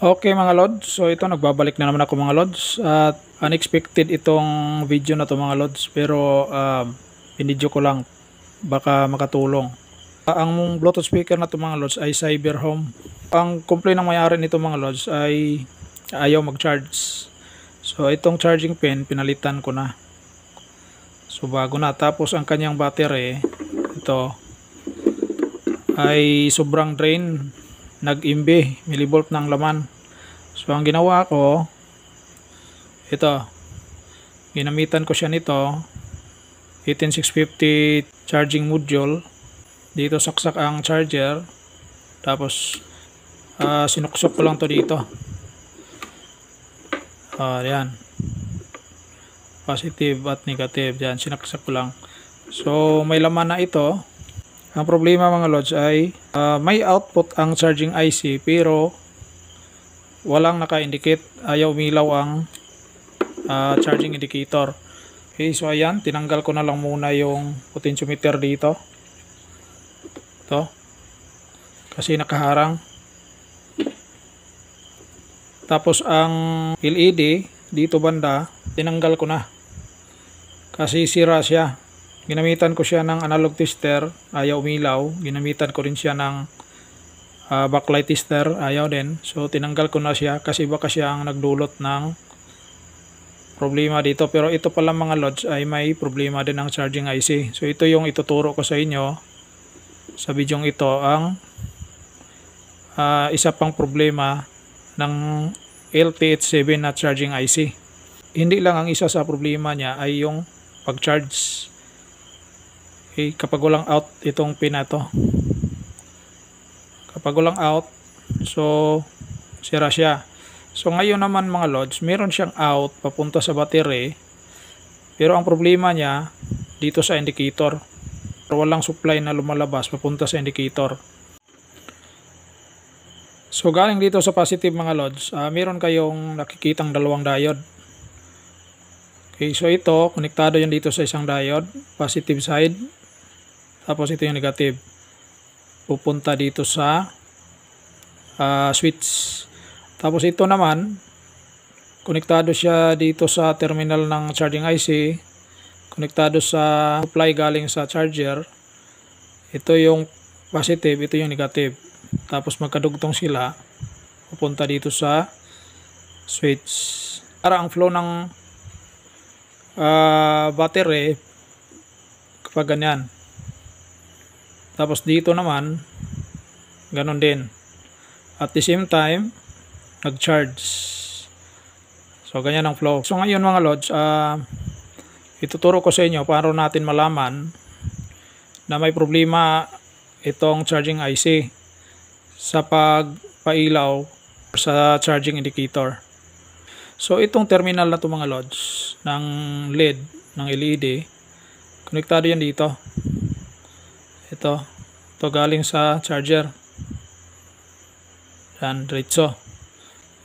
Okay mga lods, so ito nagbabalik na naman ako mga lods at unexpected itong video na to mga lods pero binidyo ko lang baka makatulong. Ang Bluetooth speaker na to mga lods ay Cyberhome. Ang complaint ng may-ari nito mga lods ay ayaw mag-charge. So itong charging pin pinalitan ko na. So bago na, tapos ang kanyang battery ito ay sobrang drain, nag-imbi, millivolt ng laman. So ang ginawa ko, ito, ginamitan ko siya nito 18650 charging module. Dito saksak ang charger, tapos sinuksok ko lang to dito. Yan, positive at negative, yan sinaksak ko lang. So may laman na ito. Ang problema mga lods ay may output ang charging IC pero walang naka-indicate, ayaw umilaw ang charging indicator. Okay, so ayan, tinanggal ko na lang muna yung potentiometer dito. Ito, kasi nakaharang. Tapos ang LED dito banda, tinanggal ko na kasi sira siya. Ginamitan ko siya ng analog tester, ayaw umilaw. Ginamitan ko rin siya ng backlight tester, ayaw din. So tinanggal ko na siya kasi baka siya ang nagdulot ng problema dito. Pero ito pala mga lods ay may problema din ang charging IC. So ito yung ituturo ko sa inyo sa video ito, ang isa pang problema ng LTH7 na charging IC. Hindi lang ang isa sa problema niya ay yung pag-charge. Okay, kapag walang out itong pin na to, kapag walang out, so sira siya. So ngayon naman mga lods, meron siyang out papunta sa battery, pero ang problema niya dito sa indicator, walang supply na lumalabas papunta sa indicator. So galing dito sa positive mga lods, meron kayong nakikitang dalawang diode. Okay, so ito konektado yan dito sa isang diode, positive side. Tapos ito yung negative, pupunta dito sa switch. Tapos ito naman, konektado siya dito sa terminal ng charging IC, konektado sa supply galing sa charger. Ito yung positive, ito yung negative. Tapos magkadugtong sila, pupunta dito sa switch. Para ang flow ng battery kapag ganyan. Tapos dito naman, ganun din. At the same time, nag-charge. So, ganyan ang flow. So, ngayon mga lods, ituturo ko sa inyo paano natin malaman na may problema itong charging IC sa pagpailaw sa charging indicator. So, itong terminal na ito mga lods ng LED, ng LED, konektado yan dito. Ito galing sa charger. Yan, diretso.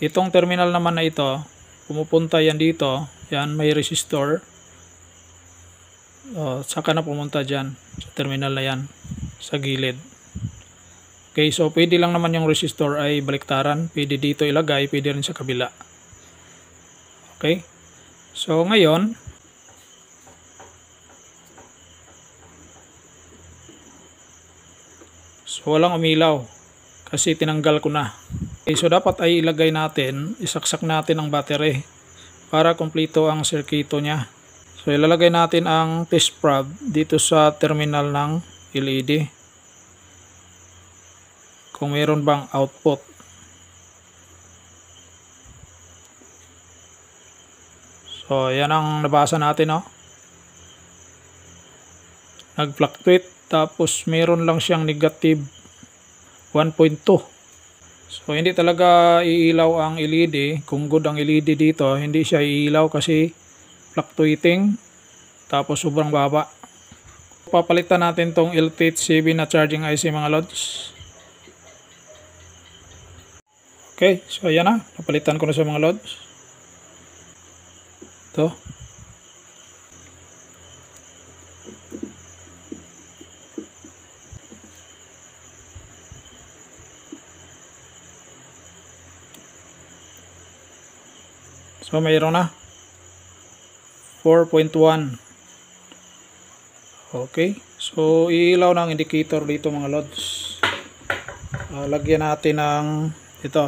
Itong terminal naman na ito, pumupunta yan dito. Yan, may resistor. Saka na pumunta dyan sa terminal na yan, sa gilid. Okay, so pwede lang naman yung resistor ay baliktaran. Pwede dito ilagay, pwede rin sa kabila. Okay, so ngayon, so walang umilaw kasi tinanggal ko na. Okay, so dapat ay ilagay natin, isaksak natin ang battery para kumpleto ang circuito niya. So ilalagay natin ang test probe dito sa terminal ng LED. Kung mayroon bang output. So yan ang nabasa natin, no? Nag-fluctuate, tapos meron lang siyang negative 1.2. So hindi talaga iilaw ang LED. Kung good ang LED dito, hindi siya iilaw kasi fluctuating, tapos sobrang baba. Papalitan natin tong LTH7 na charging IC mga lods. Okay, so ayan na, napalitan ko na sa mga lods. Ito. So mayroon na 4.1. Okay, so iilaw ng indicator dito mga lods. Lagyan natin ng ito.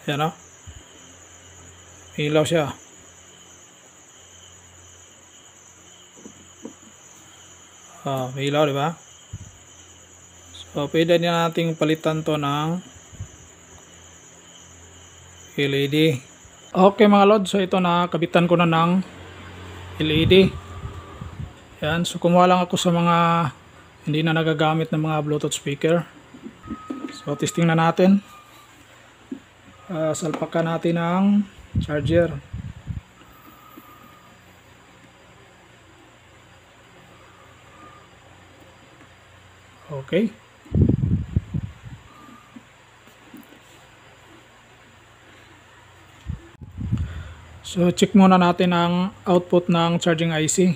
Yan o. Ilaw siya. May ilaw, diba? So, pwede din nating palitan to ng LED. Okay mga lods, so ito na, kabitan ko na ng LED. Yan, so kumuha lang ako sa mga hindi na nagagamit ng mga Bluetooth speaker. So, testing na natin. Salpakan natin ng charger. Okay. So, check muna natin ang output ng charging IC.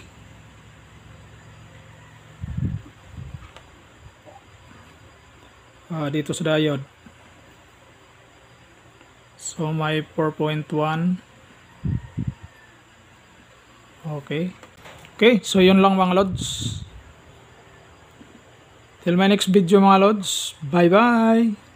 Dito sa diode. So, may 4.1. Okay. Okay, so yun lang mga lods. Till my next video mga lods. Bye-bye!